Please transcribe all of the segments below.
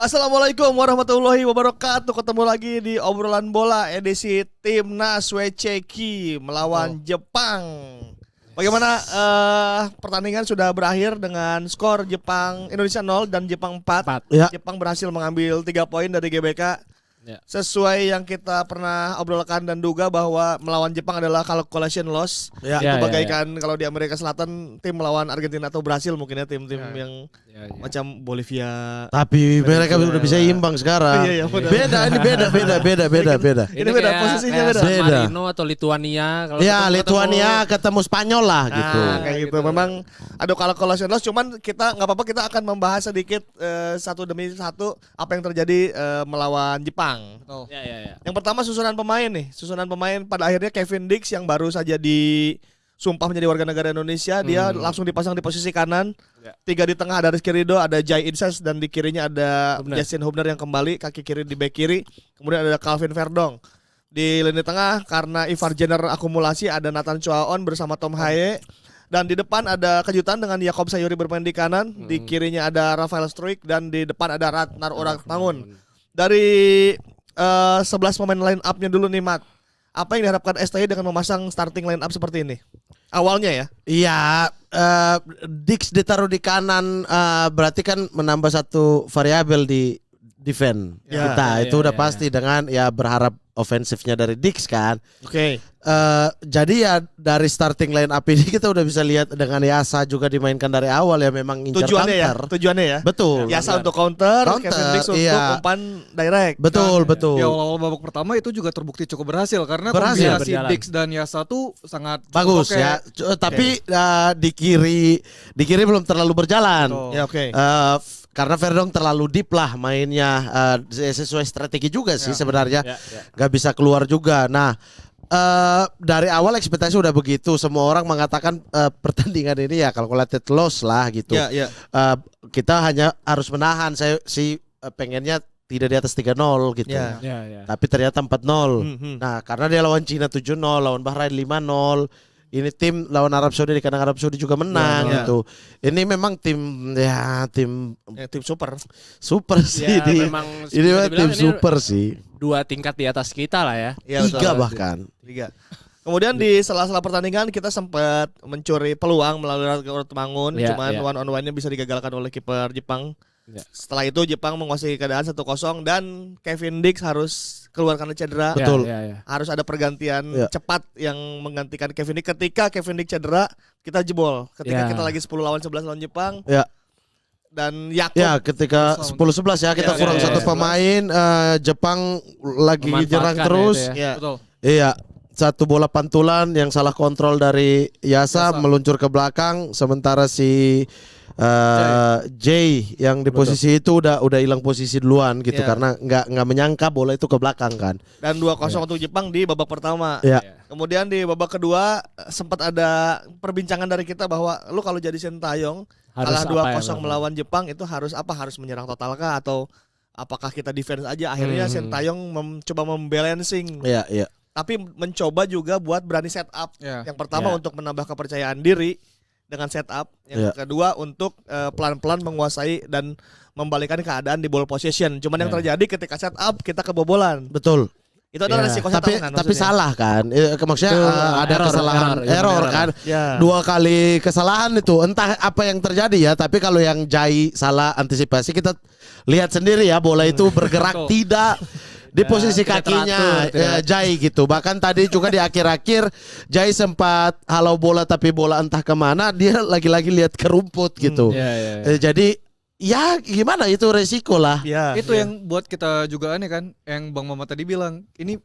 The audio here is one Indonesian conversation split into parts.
Assalamualaikum warahmatullahi wabarakatuh. Ketemu lagi di obrolan bola edisi Timnas WCQ melawan Jepang. Bagaimana pertandingan sudah berakhir dengan skor Indonesia 0 dan Jepang 4. Ya. Jepang berhasil mengambil 3 poin dari GBK. Ya. Sesuai yang kita pernah obrolkan dan duga bahwa melawan Jepang adalah calculation loss. Ya. Itu Ya, bagaikan kalau di Amerika Selatan tim melawan Argentina atau Brasil mungkin ya tim-tim yang Ya. macam Bolivia. Tapi mereka Venezuela. udah bisa imbang sekarang. Iya, benar. Beda. Ini beda, posisinya beda. Beda. San Marino atau Lituania. Kalau Ya, ketemu- Lituania ketemu Spanyol lah gitu. Kayak gitu. Memang ada calculation loss, cuman kita nggak apa-apa, kita akan membahas sedikit satu demi satu apa yang terjadi melawan Jepang. Ya. Yang pertama susunan pemain nih. Susunan pemain pada akhirnya Kevin Dix yang baru saja disumpah menjadi warga negara Indonesia, dia langsung dipasang di posisi kanan. Ya. 3 di tengah ada Rizky Ridho, ada Jai Inses, dan di kirinya ada Hubner. Justin Hubner yang kembali kaki kiri di back kiri. Kemudian ada Calvin Verdong. Di lini tengah karena Ivar Jenner akumulasi ada Nathan Chuaon bersama Tom Haye. Dan di depan ada kejutan dengan Yakob Sayuri bermain di kanan. Di kirinya ada Rafael Struik dan di depan ada Ratnar Uratmangun. Dari 11 pemain line up-nya dulu nih, Mat. Apa yang diharapkan STY dengan memasang starting line up seperti ini? Awalnya ya. Iya, Dix ditaruh di kanan berarti kan menambah satu variabel di defense Ya, kita. ya, Itu udah ya. pasti dengan ya berharap ofensifnya dari Dix kan. Oke. Jadi ya dari starting line up ini kita udah bisa lihat dengan Yasa juga dimainkan dari awal ya memang incar Tujuannya ya. counter. Tujuannya ya. Betul. Yasa untuk counter, Counter, Kevin Dix untuk iya. umpan direct. Betul. Di awal-awal babak pertama itu juga terbukti cukup berhasil karena Berhasil. kombinasi Berjalan. Dix dan Yasa tuh sangat cukup Bagus oke. ya. Tapi di kiri belum terlalu berjalan. Betul. Ya oke. Karena Verdong terlalu deep lah mainnya, sesuai strategi juga sih sebenarnya, Ya. nggak bisa keluar juga. Nah, dari awal ekspektasi udah begitu, semua orang mengatakan pertandingan ini ya calculated loss lah gitu. Ya, ya. Kita hanya harus menahan. Saya sih pengennya tidak di atas 3-0 gitu. Ya. Ya. Tapi ternyata 4-0. Mhm. Nah, karena dia lawan Cina 7-0, lawan Bahrain 5-0. Ini tim lawan Arab Saudi di kandang Arab Saudi juga menang Ya. gitu. Ini memang tim Tim super. super sih Ya, memang ini bisa mah dibilang tim ini super sih. 2 tingkat di atas kita lah ya. Ya, 3 betul. bahkan. 3. Kemudian di sela-sela pertandingan kita sempat mencuri peluang melalui Uratmangun, Ya, cuman ya. one on one-nya bisa digagalkan oleh kiper Jepang. Ya. Setelah itu Jepang menguasai keadaan 1-0 dan Kevin Dix harus keluar karena cedera. Betul. Ya. Harus ada pergantian Ya. cepat yang menggantikan Kevin Dix. Ketika Kevin Dix cedera, kita jebol. Ketika Ya. kita lagi 10 lawan 11 lawan Jepang Ya. dan Yakob Ya, ketika 10-11 ya kita Ya, kurang ya, satu ya. pemain, Jepang lagi Memanfaatkan nyerang ya terus. itu ya. ya. Betul. Iya, satu bola pantulan yang salah kontrol dari Yasa Yasa. meluncur ke belakang, sementara si Jay yang di posisi itu udah hilang posisi duluan gitu Ya. karena nggak menyangka bola itu ke belakang kan. Dan 2-0 untuk Jepang di babak pertama. Ya. Kemudian di babak kedua sempat ada perbincangan dari kita bahwa lu kalau jadi Sintayong Harus kalah apa 2-0 ya, melawan Jepang itu harus apa? Harus menyerang total kah atau apakah kita defense aja? Akhirnya Sintayong coba membalancing, Iya. tapi mencoba juga buat berani set up. Ya. Yang pertama Ya. untuk menambah kepercayaan diri dengan set up, yang Ya. kedua untuk pelan-pelan menguasai dan membalikkan keadaan di ball possession. Cuman yang Ya. terjadi ketika set up kita kebobolan. Betul. Itu adalah Ya. resiko set up Tapi kan tapi maksudnya? salah kan? Maksudnya Itu, ada error, kesalahan error, error kan? Ya. 2 kali kesalahan itu entah apa yang terjadi ya, tapi kalau yang Jai salah antisipasi kita lihat sendiri ya, bola itu bergerak Betul. tidak di posisi tidak kakinya teratur, tidak. Jai gitu. Bahkan tadi juga di akhir-akhir Jai sempat halau bola tapi bola entah kemana, dia lagi-lagi lihat ke rumput gitu. Ya. Jadi ya gimana, itu resiko lah. Ya, Itu ya. yang buat kita juga aneh kan, yang Bang Mama tadi bilang ini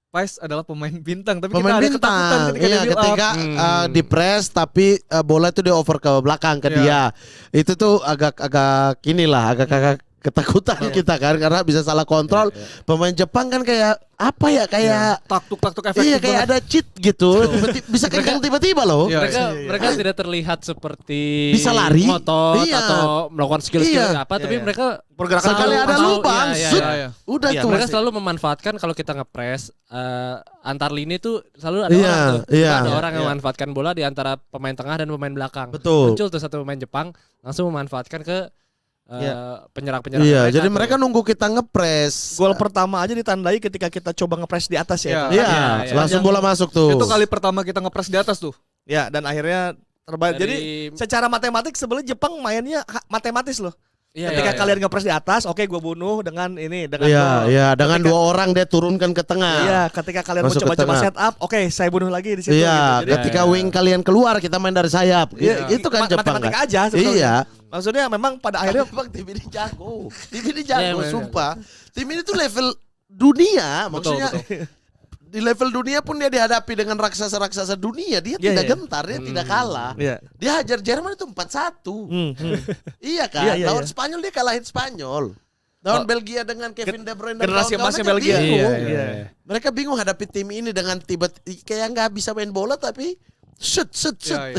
Pais adalah pemain bintang, tapi Pemain kita ada ketakutan bintang, ketika iya, dia build ketika up. di press tapi bola itu di over ke belakang ke Iya. dia, itu tuh agak inilah agak ketakutan kita kan karena bisa salah kontrol. Pemain Jepang kan kayak apa ya, kayak taktuk efektif iya kayak banget. ada cheat gitu, bisa kencang tiba-tiba loh. Iya. Mereka tidak terlihat seperti Bisa lari. ngotot Iya. atau melakukan skill Iya. apa, tapi Iya. mereka Pergerakan Sekali ada selalu- lubang, iya, sut, iya. udah Iya, tuh. mereka selalu memanfaatkan kalau kita ngepres antar lini tuh selalu ada Iya, orang tuh. iya. Ada orang yang Iya. memanfaatkan bola di antara pemain tengah dan pemain belakang. Betul. Muncul tuh satu pemain Jepang langsung memanfaatkan ke penyerang-penyerang Iya, mereka jadi tuh. mereka nunggu kita ngepres. Gol pertama aja ditandai ketika kita coba ngepres di atas ya. Iya. Iya, langsung bola masuk tuh. Itu kali pertama kita ngepres di atas tuh. Ya, dan akhirnya terbaik. Jadi Dari- secara matematik sebenarnya Jepang mainnya matematis loh. Iya, Ketika iya, kalian ngepres di atas, oke gue bunuh dengan ini dengan Iya, gol. iya, dengan Ketika- 2 orang dia turunkan ke tengah. Iya, ketika kalian mau Masuk ke coba-coba tengah. set up, oke saya bunuh lagi di situ. Iya, gitu. Jadi ketika Iya, iya. wing kalian keluar kita main dari sayap. Iya, Itu kan Jepang matematika kan. aja sebetulnya. Iya. Maksudnya memang pada akhirnya Bang, tim ini jago. Tim ini Iya, jago, iya. sumpah. Tim ini tuh level dunia, maksudnya di level dunia pun dia dihadapi dengan raksasa-raksasa dunia, dia Iya, tidak iya. gentar, dia tidak kalah. Iya. Dia hajar Jerman itu 4-1. Iya kan? Iya, iya, Lawan iya. Spanyol dia kalahin Spanyol. Lawan Belgia dengan Kevin De Bruyne dan generasi kawan-kawan, emasnya mereka Belgia. bingung. Iya, Iya. iya. Mereka bingung hadapi tim ini dengan kayak nggak bisa main bola tapi shoot. Iya, iya.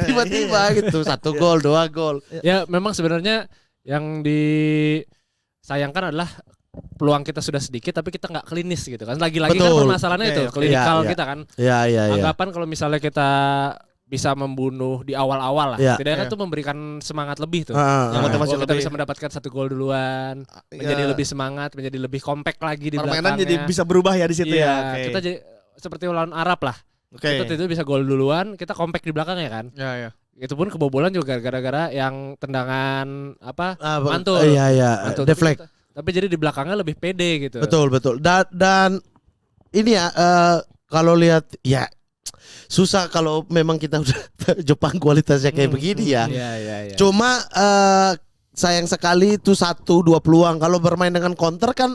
Tiba-tiba gitu 1 gol, 2 gol. Ya memang sebenarnya yang disayangkan adalah peluang kita sudah sedikit tapi kita nggak klinis gitu kan. Lagi-lagi kan Betul. permasalahannya Iya, itu iya. klinikal Iya, iya. kita kan. Iya, iya, iya. Anggapan kalau misalnya kita bisa membunuh di awal-awal lah. Iya. Setidaknya Iya. tuh memberikan semangat lebih tuh. Ah, motivasi Oh, kita lebih. bisa mendapatkan 1 gol duluan, menjadi lebih semangat, menjadi lebih kompak lagi di Permainan belakangnya. jadi bisa berubah ya di situ Iya, ya. Oke. kita jadi seperti lawan Arab lah. Oke. Kita itu bisa gol duluan, kita kompak di belakangnya kan. Iya, iya. Itu pun kebobolan juga gara-gara yang tendangan apa Bang, mantul. Iya, iya. Mantul. Deflect. Tapi jadi di belakangnya lebih pede gitu. Betul. Dan ini ya kalau lihat ya susah kalau memang kita udah Jepang kualitasnya kayak begini ya. Iya, iya, iya. Cuma sayang sekali itu 1-2 peluang. Kalau bermain dengan counter kan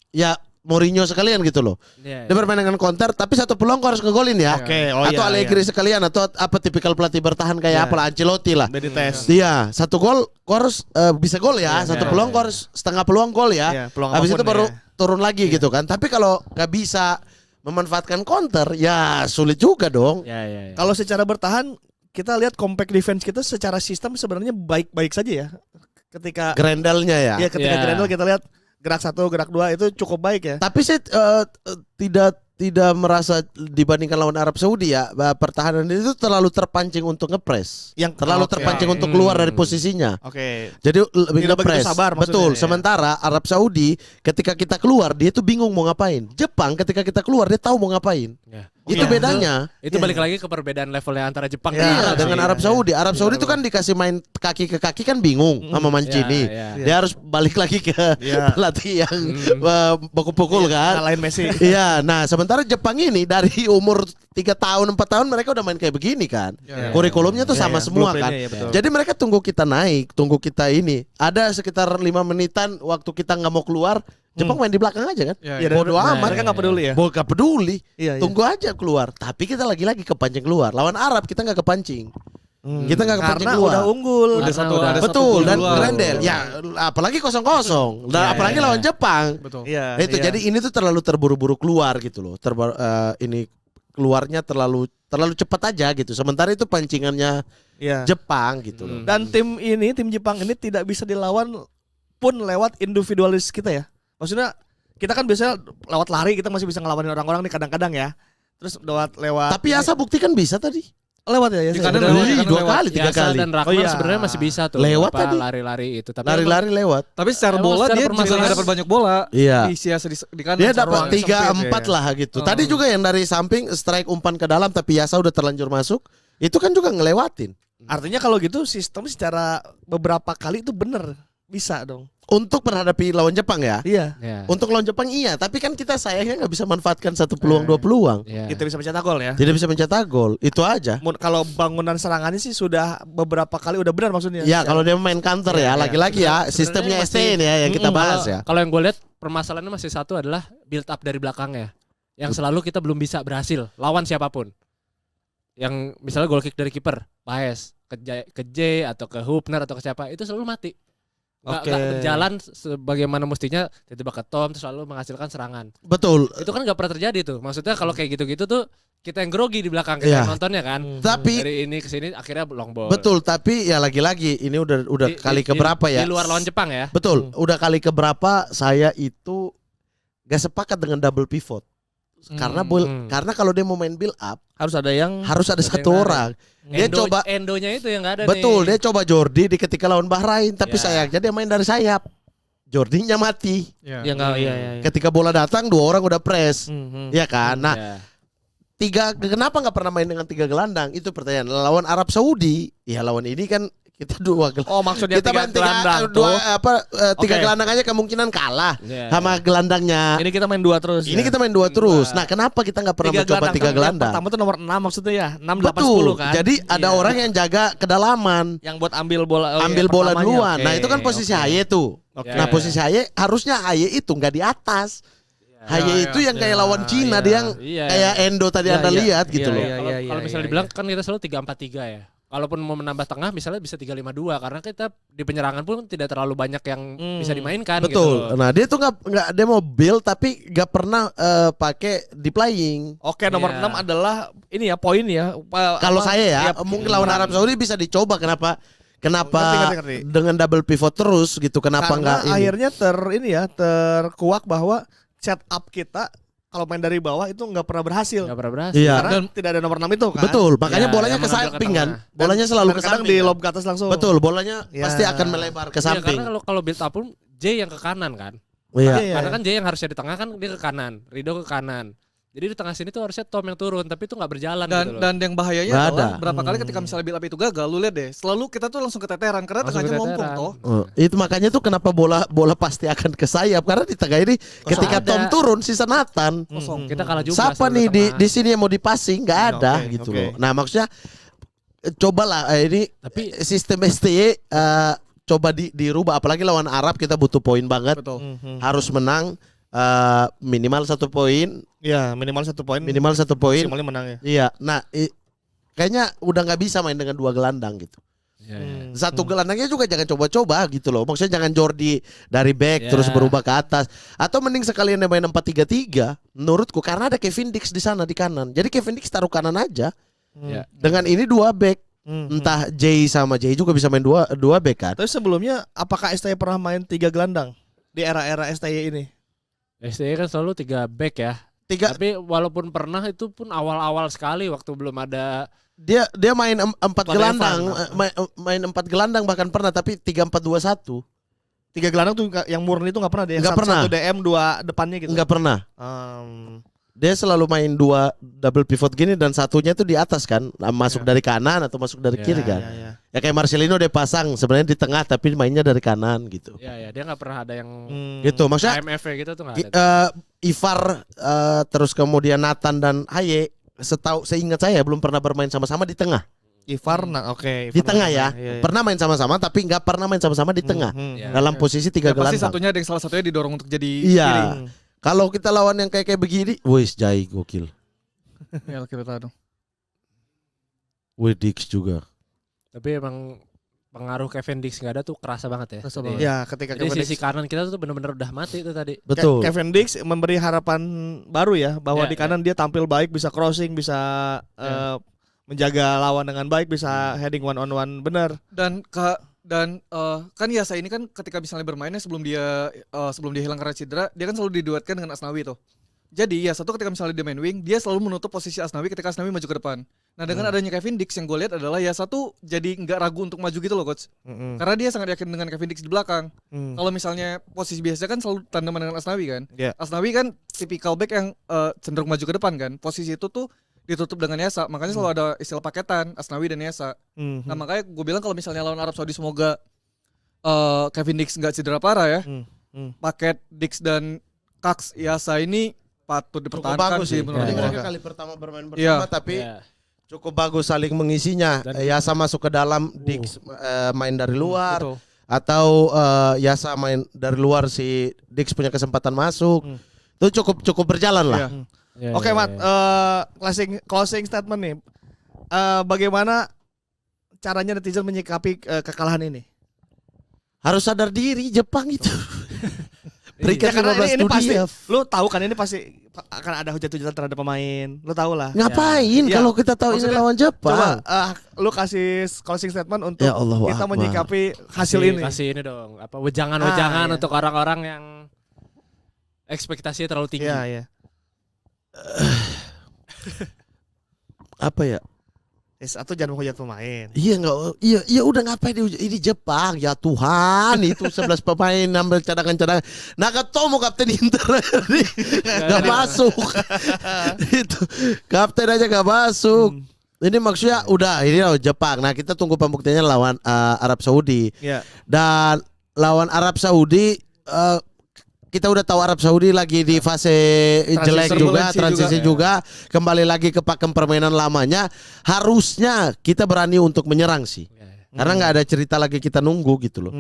ya Mourinho sekalian gitu loh. Iya, Dia bermain dengan counter tapi 1 peluang kau harus ngegolin ya. Oke, oh Atau iya, Allegri sekalian atau apa tipikal pelatih bertahan kayak Iya. apa lah Ancelotti lah. Udah dites. Iya, 1 gol kau harus bisa gol ya. Iya, 1 iya, peluang iya. kau harus setengah peluang gol ya. Iya, peluang Habis itu apapun baru ya. turun lagi gitu kan. Tapi kalau nggak bisa memanfaatkan counter ya sulit juga dong. Iya, iya, iya. Kalau secara bertahan kita lihat compact defense kita secara sistem sebenarnya baik-baik saja ya. Ketika Grendelnya ya. ya ketika Iya. Grendel kita lihat gerak 1, gerak 2 itu cukup baik ya. Tapi saya tidak merasa dibandingkan lawan Arab Saudi ya pertahanan itu terlalu terpancing untuk ngepres. Yang Terlalu oke. terpancing untuk keluar dari posisinya. Oke. Jadi lebih Tidak begitu ngepres. sabar maksudnya, Betul. ya. Sementara Arab Saudi ketika kita keluar dia tuh bingung mau ngapain. Jepang ketika kita keluar dia tahu mau ngapain. Ya. Itu Iya. bedanya. Itu balik lagi ke perbedaan levelnya antara Jepang Iya, dan Iya, Arab dengan sih. Arab Saudi. Arab Saudi Iya, itu kan dikasih main kaki ke kaki kan bingung sama Mancini. Iya, iya. Dia harus balik lagi ke Iya. pelatih yang pukul-pukul kan. Ngalahin Messi. Iya, nah sementara Jepang ini dari umur 3 tahun 4 tahun mereka udah main kayak begini kan. Iya. Kurikulumnya tuh Iya, sama iya. semua kan. Blueprintnya, ya, betul. Jadi mereka tunggu kita naik, tunggu kita ini. Ada sekitar 5 menitan waktu kita nggak mau keluar, Jepang main di belakang aja kan. Iya, Iya, iya. Bodo dan amat. mereka nggak peduli ya. Gak peduli. Iya, iya. Tunggu aja keluar. Tapi kita lagi-lagi kepancing keluar. Lawan Arab kita nggak kepancing. Kita nggak kepancing Karena keluar. udah unggul. Udah satu, udah. ada satu Betul gol dan duluan. Grendel. Ya apalagi 0-0. Dan Iya, apalagi iya. lawan Jepang. Betul. Iya. Itu iya. jadi ini tuh terlalu terburu-buru keluar gitu loh. Ini keluarnya terlalu cepat aja gitu. Sementara itu pancingannya Iya. Jepang gitu loh. Dan tim Jepang ini tidak bisa dilawan pun lewat individualis kita ya. Maksudnya kita kan biasanya lewat lari kita masih bisa ngelawanin orang-orang nih kadang-kadang ya. Terus lewat Tapi Asa buktikan bisa tadi. lewat ya. Di kanan Bener. lewat, Ih, kanan 2 lewat. kali, 3 Yasa kali. dan Rakman Oh, iya. sebenarnya masih bisa tuh Lewat apa, tadi. lari-lari itu. Tapi Lari-lari lewat. Tapi secara Emang bola secara dia juga permasalahan- nggak dapat banyak bola. Iya. Di Siasa di kanan. Dia sama dapat ruang 3-4 sempit, lah gitu. Oh. Tadi juga yang dari samping strike umpan ke dalam tapi Yasa udah terlanjur masuk. Itu kan juga ngelewatin. Artinya kalau gitu sistem secara beberapa kali itu bener bisa dong. Untuk menghadapi lawan Jepang ya. Iya. ya. Untuk lawan Jepang iya, tapi kan kita sayangnya nggak bisa manfaatkan 1 peluang 2 peluang. Ya. Kita bisa mencetak gol ya. Tidak bisa mencetak gol. Itu aja. Kalau bangunan serangannya sih sudah beberapa kali udah benar maksudnya. Ya kalau dia main counter ya, Iya, iya. lagi-lagi ya sistemnya ST ini ya yang kita bahas ya. Kalau yang gue lihat permasalahannya masih satu adalah build up dari belakangnya. Yang selalu kita belum bisa berhasil lawan siapapun. Yang misalnya goal kick dari kiper, Paes, ke J atau ke Hubner atau ke siapa, itu selalu mati. Nggak berjalan sebagaimana mestinya, tiba-tiba ke Tom terus selalu menghasilkan serangan. Betul. Itu kan nggak pernah terjadi tuh. Maksudnya kalau kayak gitu-gitu tuh kita yang grogi di belakang, Iya. kita yang nontonnya kan. Tapi Dari ini ke sini akhirnya long ball. betul, tapi ya lagi-lagi ini udah kali keberapa ya? Di luar lawan Jepang ya. Betul, udah kali keberapa saya itu gak sepakat dengan double pivot. Karena kalau dia mau main build up Harus ada yang harus ada Ada satu yang orang. Dia coba Endonya itu yang nggak ada betul, nih. dia coba Jordi di ketika lawan Bahrain, tapi Ya. sayangnya dia main dari sayap. Jordinya mati. Ya. ya enggak iya. Ketika bola datang 2 orang udah press. Ya kan? Nah, Ya. kenapa nggak pernah main dengan 3 gelandang? Itu pertanyaan. Lawan Arab Saudi, ya lawan ini kan kita 2 gelandang. Oh, maksudnya Kita tiga main gelandang dua, tuh. tiga Oke. gelandang aja kemungkinan kalah Ya. sama gelandangnya. Ini kita main 2 terus. Ini ya? kita main 2 terus. Nah, kenapa kita nggak pernah mencoba 3 Kan yang gelandang? pertama tuh nomor 6 maksudnya ya. 6 8 Betul. 10 kan. Jadi ada Iya. orang yang jaga kedalaman, yang buat ambil bola ambil bola pertamanya. duluan. Oke, Nah, itu kan posisi oke. Haye tuh. Oke. Nah, posisi Haye harusnya Haye itu nggak di atas. Haye Ya, itu yang kayak lawan Cina, ya. dia yang Iya. kayak Endo tadi Ya, Anda ya. lihat gitu Iya, loh. iya. Kalau misalnya dibilang kan kita selalu 3-4-3 ya. Kalaupun mau menambah tengah misalnya bisa 3-5-2 karena kita di penyerangan pun tidak terlalu banyak yang bisa dimainkan Betul. gitu. Nah, dia tuh nggak dia mau build tapi nggak pernah pakai deep lying. Oke, nomor Iya. 6 adalah ini ya poin ya. Kalau Apa? saya ya, Iya, mungkin lawan Arab Saudi bisa dicoba. Kenapa Ngerti. dengan double pivot terus gitu? Kenapa Karena nggak ini? akhirnya terkuak bahwa setup kita kalau main dari bawah itu nggak pernah berhasil. Nggak pernah berhasil. Iya. Karena tidak ada nomor 6 itu kan. Betul, makanya Ya, bolanya yang ke mengambil ke samping kan. tengah. Bolanya selalu ke Kadang samping. di kan? lob ke atas langsung. Betul, bolanya Ya. pasti akan melebar ke Iya, samping. karena kalau build up pun J yang ke kanan kan. Iya. Iya. Karena kan J yang harusnya di tengah kan dia ke kanan, Rido ke kanan. Jadi di tengah sini tuh harusnya Tom yang turun, tapi itu nggak berjalan gitu loh. Dan yang bahayanya Nggak adalah ada. berapa kali ketika misalnya build up itu gagal, lu lihat deh, selalu kita tuh langsung keteteran karena Langsung tengahnya melompong keteteran. toh. Itu makanya tuh kenapa bola pasti akan ke sayap karena di tengah ini ketika ada. Tom turun sisa Nathan. Kosong. Kita kalah juga. Siapa selalu nih di tengah. sini yang mau dipasing nggak ada Oke, gitu oke. loh. Nah maksudnya cobalah ini Tapi sistem STY coba dirubah apalagi lawan Arab kita butuh poin banget. Betul. Harus menang minimal 1 poin, Ya, minimal 1 poin. minimal 1 poin. Maksimalnya menang ya. Iya. Nah kayaknya udah nggak bisa main dengan 2 gelandang gitu. ya, ya. Satu gelandangnya juga jangan coba-coba gitu loh. Maksudnya jangan Jordi dari back Ya. terus berubah ke atas. Atau mending sekalian dia main 4-3-3 menurutku karena ada Kevin Dix di sana di kanan. Jadi Kevin Dix taruh kanan aja. Ya. Dengan ini 2 back. Entah Jay sama Jay juga bisa main dua back kan. Tapi sebelumnya apakah STY pernah main 3 gelandang di era-era STY ini? STY kan selalu 3 back ya. 3 Tapi walaupun pernah itu pun awal-awal sekali waktu belum ada dia main 4 Tuan gelandang, Evan. main 4 gelandang bahkan pernah tapi 3-4-2-1. 3 gelandang tuh yang murni itu nggak pernah deh. Nggak pernah. 1 DM 2 depannya gitu. Enggak pernah. Em, Dia selalu main 2 double pivot gini dan satunya tuh di atas kan, masuk dari kanan atau masuk dari Ya, kiri kan. ya. Ya kayak Marcelino dia pasang sebenarnya di tengah tapi mainnya dari kanan gitu. ya dia nggak pernah ada yang Gitu maksudnya AMF gitu tuh nggak ada. Ivar terus kemudian Nathan dan Haye seingat saya belum pernah bermain sama-sama di tengah. Ivar, nah oke. Di Ivar tengah nah, ya. iya, iya. Pernah main sama-sama tapi nggak pernah main sama-sama di tengah. Ya. Dalam posisi 3 Ya, pasti gelandang. satunya ada yang salah satunya didorong untuk jadi Iya. kiri. Kalau kita lawan yang kayak begini, wis Jai gokil. Ya kita tahu. Wih Dix juga. Tapi emang pengaruh Kevin Dix nggak ada tuh kerasa banget ya. Kerasa Jadi- banget. Ya, ketika Jadi Kevin sisi Dix, kanan kita tuh bener-bener udah mati tuh tadi. Betul. Kevin Dix memberi harapan baru ya bahwa Ya, di kanan dia tampil baik, bisa crossing, bisa menjaga lawan dengan baik, bisa heading one on one benar. Dan kan Yasa ini kan ketika misalnya bermainnya sebelum dia hilang karena cedera, dia kan selalu diduetkan dengan Asnawi tuh. Jadi Yasa tuh ketika misalnya dia main wing, dia selalu menutup posisi Asnawi ketika Asnawi maju ke depan. Nah dengan adanya Kevin Dix yang gue lihat adalah Yasa tuh jadi nggak ragu untuk maju gitu loh coach. Karena dia sangat yakin dengan Kevin Dix di belakang. Kalau misalnya posisi biasa kan selalu tandeman dengan Asnawi kan. Ya. Asnawi kan tipikal back yang cenderung maju ke depan kan. Posisi itu tuh ditutup dengan Yasa. Makanya selalu ada istilah paketan Asnawi dan Yasa. Nah makanya gue bilang kalau misalnya lawan Arab Saudi semoga Kevin Dix nggak cedera parah ya. Paket Dix dan Kaks Yasa ini patut Cukup dipertahankan bagus sih. sih menurut Jadi gue. mereka kali pertama bermain bersama Iya. tapi Ya. cukup bagus saling mengisinya. Dan- Yasa masuk ke dalam, Dix main dari luar. Betul. Atau Yasa main dari luar si Dix punya kesempatan masuk. Itu cukup berjalan lah. Iya. Ya, Oke, ya, Mat, ya. closing statement nih. Bagaimana caranya netizen menyikapi kekalahan ini? Harus sadar diri Jepang itu. Peringkat Ya, karena 15 ini pasti, dunia. lu tahu kan ini pasti akan ada hujat-hujatan terhadap pemain. Lu tahu lah. Ngapain Ya. kalau kita tahu ini Maksudnya, lawan Jepang? Coba lu kasih closing statement untuk Ya Allahu kita Akbar. menyikapi hasil ini. Kasih ini dong, apa wejangan-wejangan iya. untuk orang-orang yang ekspektasinya terlalu tinggi. Iya, iya. Apa ya? Atau jangan menghujat pemain. Iya nggak, iya udah ngapain ini Jepang ya Tuhan itu 11 pemain ambil cadangan. Nagatomo kapten Inter nggak masuk itu kapten aja nggak masuk. Ini maksudnya udah ini loh Jepang. Nah kita tunggu pembuktiannya lawan Arab Saudi. Iya. Dan lawan Arab Saudi kita udah tahu Arab Saudi lagi di fase jelek juga, transisi juga, kembali lagi ke pakem permainan lamanya. Harusnya kita berani untuk menyerang sih, karena nggak ada cerita lagi kita nunggu gitu loh.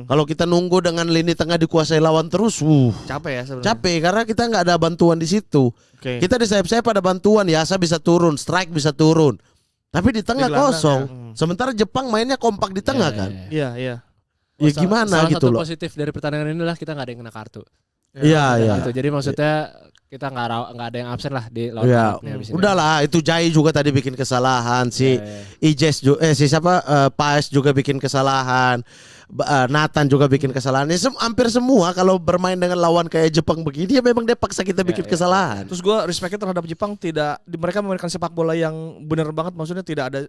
Kalau kita nunggu dengan lini tengah dikuasai lawan terus, Capek ya sebenarnya. capek karena kita nggak ada bantuan di situ. Oke. Kita di sayap-sayap ada bantuan, Yasa bisa turun, Strike bisa turun, tapi di tengah Di gelandang kosong. ya. Sementara Jepang mainnya kompak di tengah kan. Iya, iya. Ya gimana Salah gitu satu loh. positif dari pertandingan ini adalah kita nggak ada yang kena kartu. Iya, iya. Kartu. Jadi maksudnya kita nggak ada yang absen lah di lawan Ya, Arabnya habis ini. udahlah itu Jai juga tadi bikin kesalahan si Ijes juga si siapa Paes juga bikin kesalahan. Nathan juga bikin kesalahan. Ini hampir semua kalau bermain dengan lawan kayak Jepang begini ya memang dia paksa kita bikin kesalahan. Terus gue respectnya terhadap Jepang, tidak mereka memainkan sepak bola yang benar banget, maksudnya tidak ada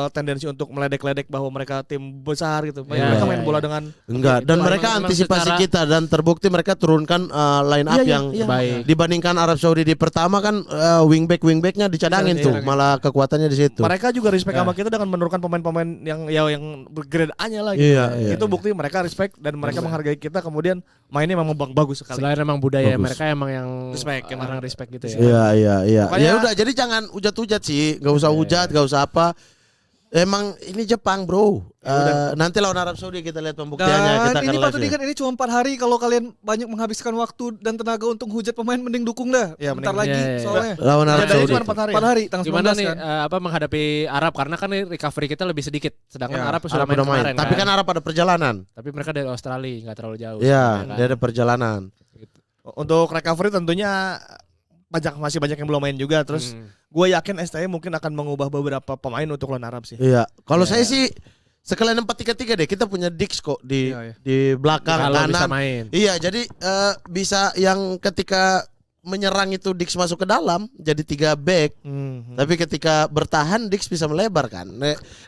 tendensi untuk meledek-ledek bahwa mereka tim besar gitu. Mereka main bola dengan Enggak, dan Itu mereka emang antisipasi secara- kita dan terbukti mereka turunkan line up yang baik. dibandingkan Arab Saudi di pertama kan wingbacknya dicadangin tuh, malah kekuatannya di situ. mereka juga respect sama kita dengan menurunkan pemain-pemain yang grade A-nya lah gitu. Iya, Itu bukti mereka respect dan mereka menghargai kita, kemudian mainnya memang bagus sekali. Selain emang budaya Bagus. mereka emang yang Respect, orang respect gitu ya. Iya. Makanya- Ya udah, jadi jangan hujat-hujat sih, nggak usah hujat, nggak usah apa. Emang ini Jepang bro. Nanti lawan Arab Saudi kita lihat pembuktiannya. Dan Kita ini akan patut live ya. diingat, ini cuma 4 hari. Kalau kalian banyak menghabiskan waktu dan tenaga untuk hujat pemain, mending dukung dah. Iya, Bentar mending. lagi Iya, iya. soalnya. Lawan Arab Dari Saudi. cuma 4 hari. 4 hari, tanggal 19 Gimana nih kan. menghadapi Arab, karena kan nih recovery kita lebih sedikit, sedangkan Ya, Arab sudah Arab main udah main. kemarin Tapi kan Arab ada perjalanan. Tapi mereka dari Australia nggak terlalu jauh. Iya, sebenarnya dia kan. ada perjalanan. Untuk recovery tentunya masih banyak yang belum main juga. Terus gue yakin STI mungkin akan mengubah beberapa pemain untuk lawan Arab sih. Iya. Kalau saya sih sekalian 4-3-3 deh. Kita punya Dix kok di Iya, iya. di belakang Kalau bisa kanan. main. Iya, jadi bisa yang ketika menyerang itu Dix masuk ke dalam jadi 3 back. Tapi ketika bertahan Dix bisa melebar kan.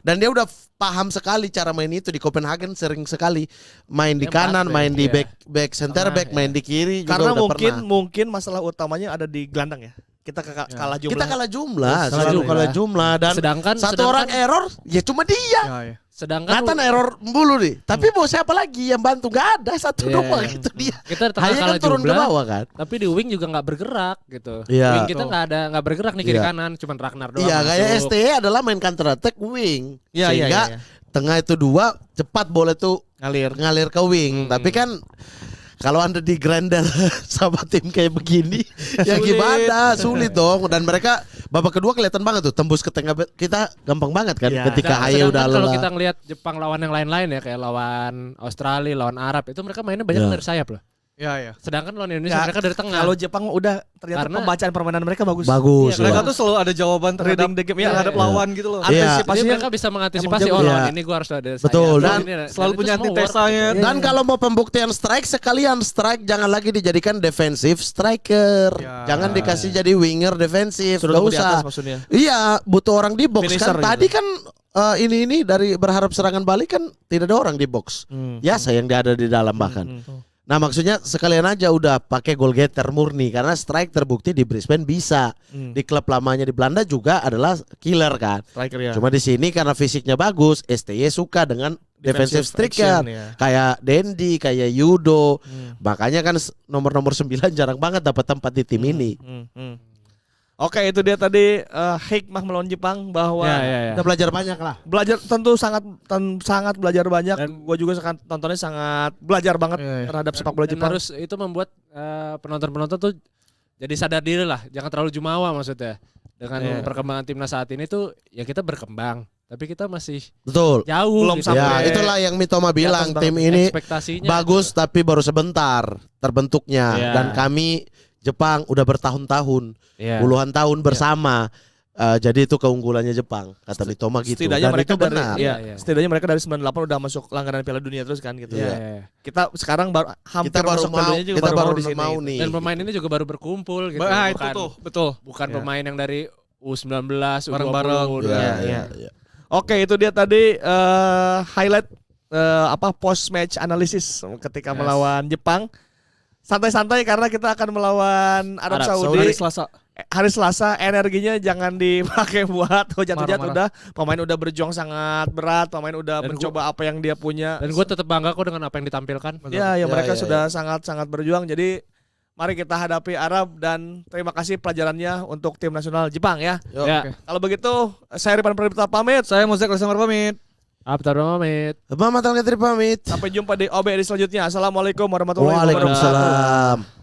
Dan dia udah paham sekali cara main itu di Copenhagen, sering sekali main di Yang kanan, back, main di iya. back center Tengah, back, main di kiri juga Karena udah mungkin pernah. masalah utamanya ada di gelandang ya. Kita kalah jumlah. Kita kalah jumlah, Kalah selalu jumlah. kalah jumlah dan Sedangkan orang error ya cuma dia. Ya, ya. sedangkan Nathan error mulu nih. Tapi mau siapa lagi yang bantu? Gak ada, satu Iya. doang itu dia. kita di tengah Hanya kan kalah turun ke jumlah, bawah kan. tapi di wing juga nggak bergerak gitu. Iya. Wing kita nggak bergerak nih kiri Iya. kanan, cuman Ragnar doang. Iya, kayak masuk. STE adalah main counter attack wing. Iya, iya, Sehingga iya. tengah itu 2 cepat bola itu ngalir ke wing. Tapi kan kalau Anda di grinder sama tim kayak begini ya Sulit. gimana? Sulit dong. Dan mereka babak kedua kelihatan banget tuh tembus ke tengah kita gampang banget kan Iya. ketika Nah, Haye sedangkan udah kalau lelah. kita ngelihat Jepang lawan yang lain-lain ya, kayak lawan Australia, lawan Arab, itu mereka mainnya banyak Ya. dari sayap loh. Ya, ya. Sedangkan lawan Indonesia Ya, mereka dari tengah. Kalau Jepang udah ternyata Karena- pembacaan permainan mereka bagus. Bagus. Iya, Mereka ya. tuh selalu ada jawaban terhadap Reading the game, ya, terhadap iya. lawan gitu loh. Iya. Jadi Antisipasinya mereka bisa mengantisipasi emang oh jago. lawan Iya. ini gue harus ada sayap. Betul, Lawan dan ini ada- Selalu itu punya semua antitesanya. work. Dan kalau mau pembuktian strike sekalian strike jangan lagi dijadikan defensive striker. Ya. Jangan dikasih jadi winger defensif. sudah Gak tunggu di usah. atas maksudnya. Iya, butuh orang di box Finisher kan. gitu. Tadi kan ini dari berharap serangan balik kan tidak ada orang di box. Ya sayang dia ada di dalam bahkan. Nah maksudnya sekalian aja udah pakai goal getter murni karena strike terbukti di Brisbane bisa. Di klub lamanya di Belanda juga adalah killer kan. Striker ya. Cuma di sini karena fisiknya bagus, STY suka dengan defensive striker. action, ya. Kayak Dendi, kayak Yudo. Makanya kan nomor 9 jarang banget dapat tempat di tim ini. Oke, itu dia tadi hikmah melawan Jepang bahwa Ya, ya, ya. Kita belajar banyak lah. belajar tentu sangat belajar banyak. Dan- Gue juga tontonnya sangat belajar banget Iya, iya. terhadap sepak bola Dan Jepang. harus itu membuat penonton-penonton tuh jadi sadar diri lah, jangan terlalu jumawa maksudnya. Dengan Iya. perkembangan timnas saat ini tuh ya kita berkembang, tapi kita masih Betul. jauh Belum gitu. sampai- Ya, itulah yang Mitoma bilang, banget tim ini ekspektasinya bagus tapi baru sebentar terbentuknya Iya. dan kami Jepang udah bertahun-tahun, Iya. puluhan tahun bersama. Jadi itu keunggulannya Jepang kata Mitoma gitu. Setidaknya Dan mereka itu benar. Iya, iya. Setidaknya mereka dari 98 udah masuk langganan Piala Dunia terus kan gitu. Iya, Iya. iya. Kita sekarang baru hampir Kita baru masuk Piala mau Dunia juga kita baru di sini. mau nih. Dan pemain ini juga baru berkumpul gitu. Nah, itu bukan tuh, betul. bukan Ya. pemain yang dari U19, U20. Bareng-bareng. Iya. Oke, itu dia tadi highlight post match analysis ketika melawan Jepang. Santai-santai karena kita akan melawan Arab Arab Saudi. Hari Selasa. Hari Selasa, energinya jangan dipakai buat hujat-hujat. Marah-marah. Pemain udah berjuang sangat berat, pemain udah Dan mencoba apa yang dia punya. Dan gue tetap bangga kok dengan apa yang ditampilkan. Ya, Ya, mereka ya, sudah sangat-sangat berjuang. Jadi mari kita hadapi Arab dan terima kasih pelajarannya untuk tim nasional Jepang ya. Yuk. Ya. Oke. Kalau begitu, saya Ripan Pradipta pamit. Saya Mozek Alexander pamit. Abtar pamit. Mamat Al-Gatri pamit. Sampai jumpa di OBR selanjutnya. Assalamualaikum warahmatullahi wabarakatuh. Waalaikumsalam.